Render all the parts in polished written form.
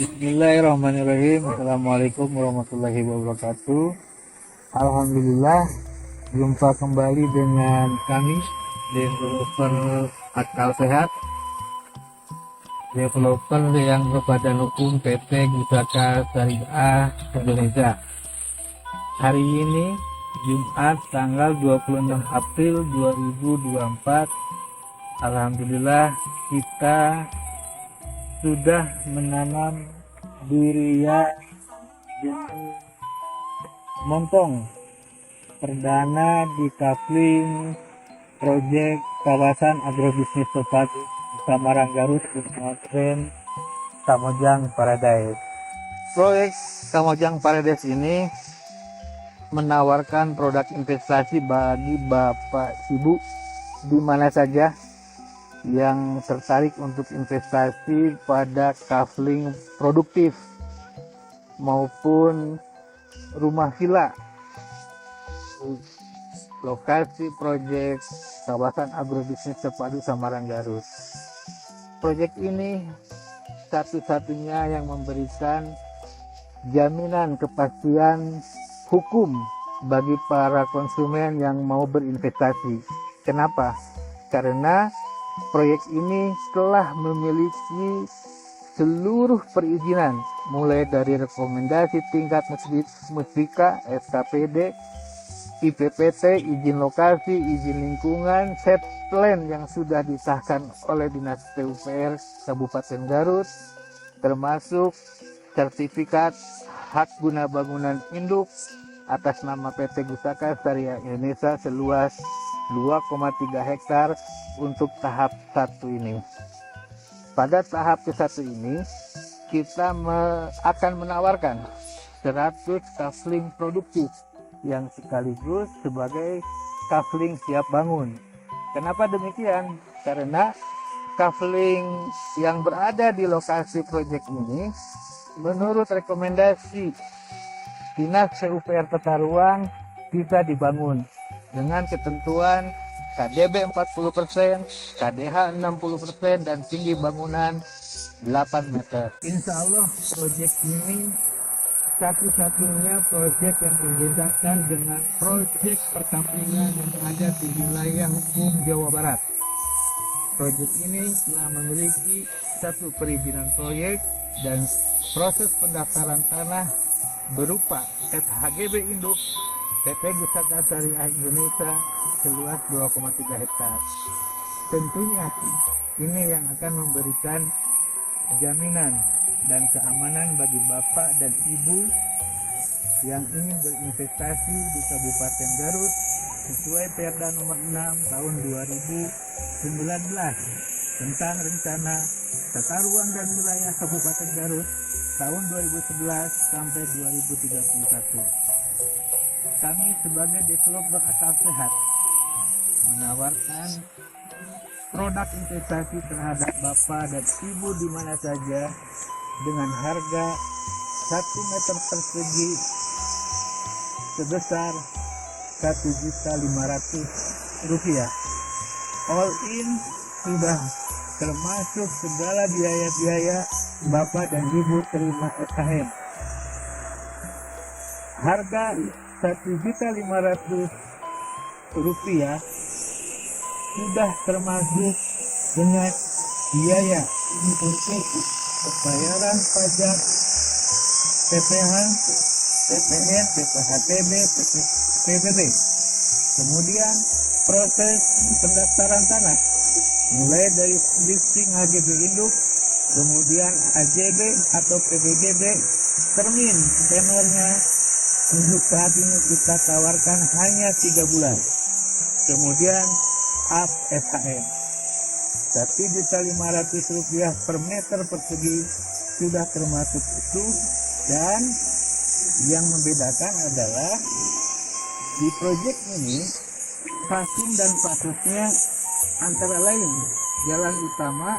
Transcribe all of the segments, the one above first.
Bismillahirrahmanirrahim. Assalamualaikum warahmatullahi wabarakatuh. Alhamdulillah, jumpa kembali dengan kami, developer Akal Sehat, developer yang berbadan hukum PT Gusaka Syariah Indonesia. Hari ini Jumat tanggal 26 April 2024. Alhamdulillah, kita sudah menanam durian jenis montong perdana di Kafling Project Kawasan Agrobisnis Terpadu Samarang Garut, Pesantren Kamojang Paradise. Proyek Kamojang Paradise ini menawarkan produk investasi bagi Bapak Ibu di mana saja yang tertarik untuk investasi pada kafling produktif maupun rumah villa. Lokasi proyek kawasan agrobisnis terpadu Samarang Garut. Proyek ini satu-satunya yang memberikan jaminan kepastian hukum bagi para konsumen yang mau berinvestasi. Kenapa? Karena proyek ini telah memiliki seluruh perizinan, mulai dari rekomendasi tingkat muspika, SKPD, IPPT, izin lokasi, izin lingkungan, set plan yang sudah disahkan oleh Dinas PUPR Kabupaten Garut, termasuk sertifikat hak guna bangunan induk atas nama PT Gusaka Syariah Indonesia seluas 2,3 hektar untuk tahap 1 ini. Pada tahap ke-1 ini, kita akan menawarkan 100 kafling produktif yang sekaligus sebagai kafling siap bangun. Kenapa demikian? Karena kafling yang berada di lokasi proyek ini menurut rekomendasi Dinas PUPR Tata Ruang bisa dibangun dengan ketentuan KDB 40%, KDH 60%, dan tinggi bangunan 8 meter. Insya Allah proyek ini satu-satunya proyek yang membedakan dengan proyek perkampungan yang ada di wilayah hukum Jawa Barat. Proyek ini telah memiliki satu perizinan proyek dan proses pendaftaran tanah berupa SHGB induk PT Gusaka Syariah Indonesia seluas 2,3 hektar. Tentunya ini yang akan memberikan jaminan dan keamanan bagi Bapak dan Ibu yang ingin berinvestasi di Kabupaten Garut sesuai Perda nomor 6 tahun 2019 tentang rencana tata ruang dan wilayah Kabupaten Garut tahun 2011 sampai 2031. Kami sebagai developer Akal Sehat menawarkan produk investasi terhadap Bapak dan Ibu di mana saja dengan harga 1 meter persegi sebesar Rp1.500.000. All in sudah termasuk segala biaya-biaya Bapak dan Ibu terima SKM. Harga Rp1.500.000 sudah termasuk dengan biaya untuk pembayaran pajak PPH, PPN, PPHTB, PPB. Kemudian proses pendaftaran tanah mulai dari listing HGB induk, kemudian AJB atau PBGB, termin tenornya untuk saat ini kita tawarkan hanya 3 bulan. Kemudian up SHM. Rp1.500.000 per meter persegi sudah termasuk itu, dan yang membedakan adalah di proyek ini fasum dan fasesnya antara lain jalan utama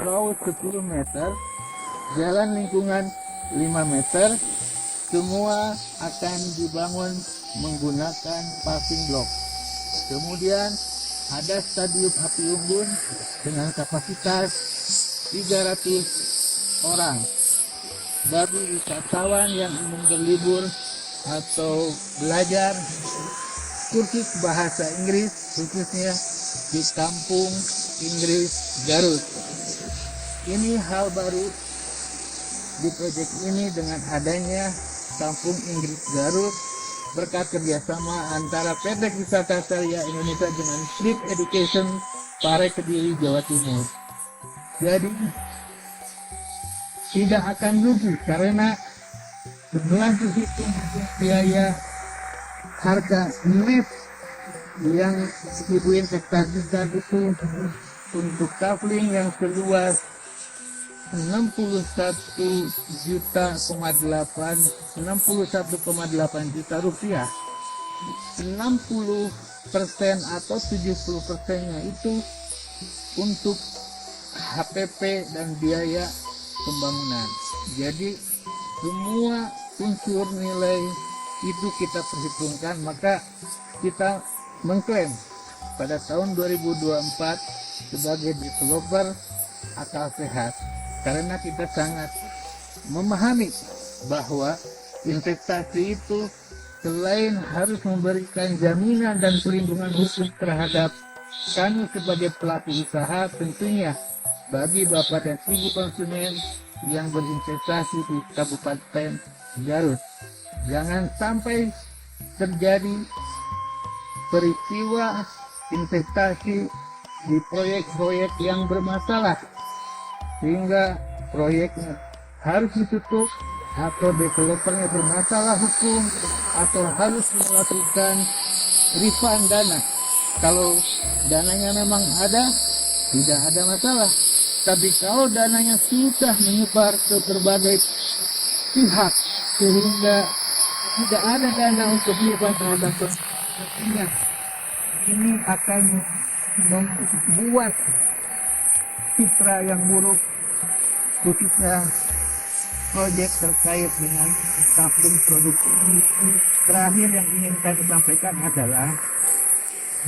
raut 10 meter, jalan lingkungan 5 meter, semua akan dibangun menggunakan paving block. Kemudian ada stadium api unggun dengan kapasitas 300 orang bagi wisatawan yang ingin berlibur atau belajar kursus bahasa Inggris khususnya di Kampung Inggris Garut. Ini hal baru di proyek ini dengan adanya Kampung Inggris Garut berkat kerjasama antara PT Wisata Ceria Indonesia dengan Trip Education Pare Kediri, Jawa Timur. Jadi tidak akan rugi karena setelah dihitung biaya harga mes yang ibu investasikan itu untuk kafling yang seluas 61,8 juta rupiah. 60% atau 70%-nya itu untuk HPP dan biaya pembangunan. Jadi semua unsur nilai itu kita perhitungkan, maka kita mengklaim pada tahun 2024 sebagai developer akal sehat, karena kita sangat memahami bahwa investasi itu selain harus memberikan jaminan dan perlindungan hukum terhadap kami sebagai pelaku usaha, tentunya bagi Bapak dan Ibu konsumen yang berinvestasi di Kabupaten Garut, jangan sampai terjadi peristiwa investasi di proyek-proyek yang bermasalah sehingga proyeknya harus ditutup atau developernya bermasalah hukum atau harus melakukan refund dana. Kalau dananya memang ada, tidak ada masalah. Tapi kalau dananya sudah menyebar ke berbagai pihak sehingga tidak ada dana untuk refund terhadap konsumennya, ini akan membuat citra yang buruk khususnya proyek terkait dengan kafling produksi. Terakhir yang ingin kami sampaikan adalah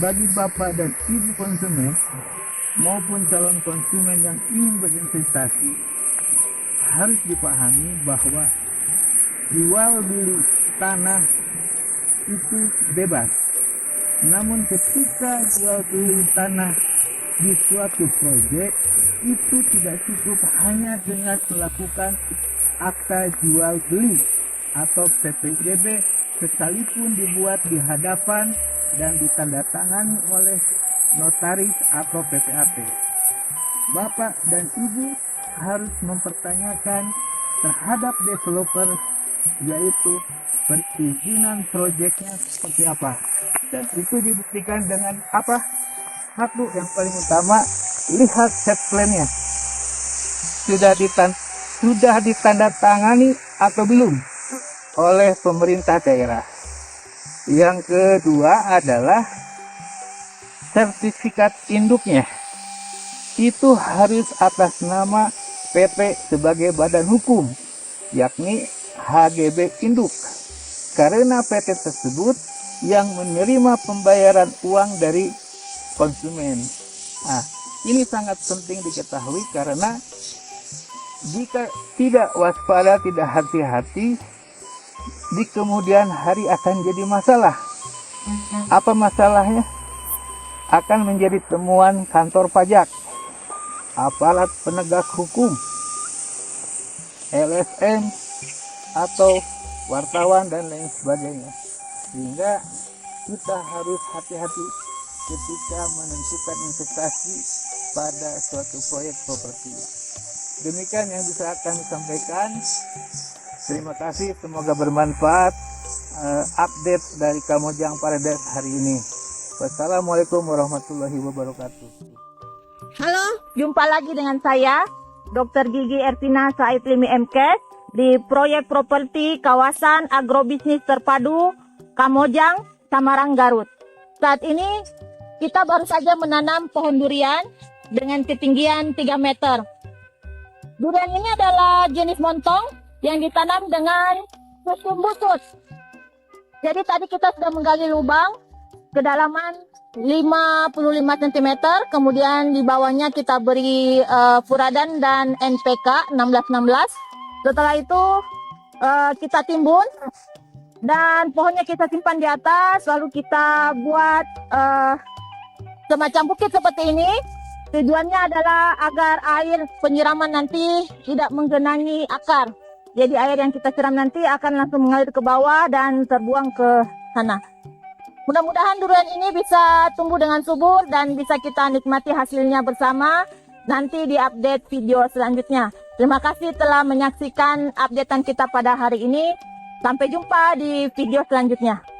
bagi Bapak dan Ibu konsumen maupun calon konsumen yang ingin berinvestasi, harus dipahami bahwa jual beli tanah itu bebas. Namun ketika jual beli tanah di suatu proyek itu tidak cukup hanya dengan melakukan akta jual beli atau PPJB, sekalipun dibuat di hadapan dan ditandatangani oleh notaris atau PPAT. Bapak dan Ibu harus mempertanyakan terhadap developer, yaitu perizinan proyeknya seperti apa, dan itu dibuktikan dengan apa? Satu, yang paling utama, lihat set plan-nya sudah ditandatangani atau belum oleh pemerintah daerah. Yang kedua adalah sertifikat induknya, itu harus atas nama PT sebagai badan hukum, yakni HGB Induk, karena PT tersebut yang menerima pembayaran uang dari konsumen. Nah, ini sangat penting diketahui karena jika tidak waspada, tidak hati-hati, di kemudian hari akan jadi masalah. Apa masalahnya? Akan menjadi temuan kantor pajak, aparat penegak hukum, LSM, atau wartawan dan lain sebagainya. Sehingga kita harus hati-hati ketika menentukan investasi pada suatu proyek properti. Demikian yang bisa kami sampaikan. Terima kasih, semoga bermanfaat update dari Kamojang Paradise hari ini. Wassalamualaikum warahmatullahi wabarakatuh. Halo, jumpa lagi dengan saya, Dr. Gigi Ertina Said Limi MKes di proyek properti kawasan agrobisnis terpadu Kamojang, Samarang, Garut. Saat ini kita baru saja menanam pohon durian dengan ketinggian 3 meter. Durian ini adalah jenis montong yang ditanam dengan hukum butut. Jadi tadi kita sudah menggali lubang kedalaman 55 cm, kemudian di bawahnya kita beri furadan dan NPK 1616. Setelah itu kita timbun dan pohonnya kita simpan di atas, lalu kita buat semacam bukit seperti ini. Tujuannya adalah agar air penyiraman nanti tidak menggenangi akar. Jadi air yang kita siram nanti akan langsung mengalir ke bawah dan terbuang ke sana. Mudah-mudahan durian ini bisa tumbuh dengan subur dan bisa kita nikmati hasilnya bersama. Nanti di update video selanjutnya. Terima kasih telah menyaksikan updatean kita pada hari ini. Sampai jumpa di video selanjutnya.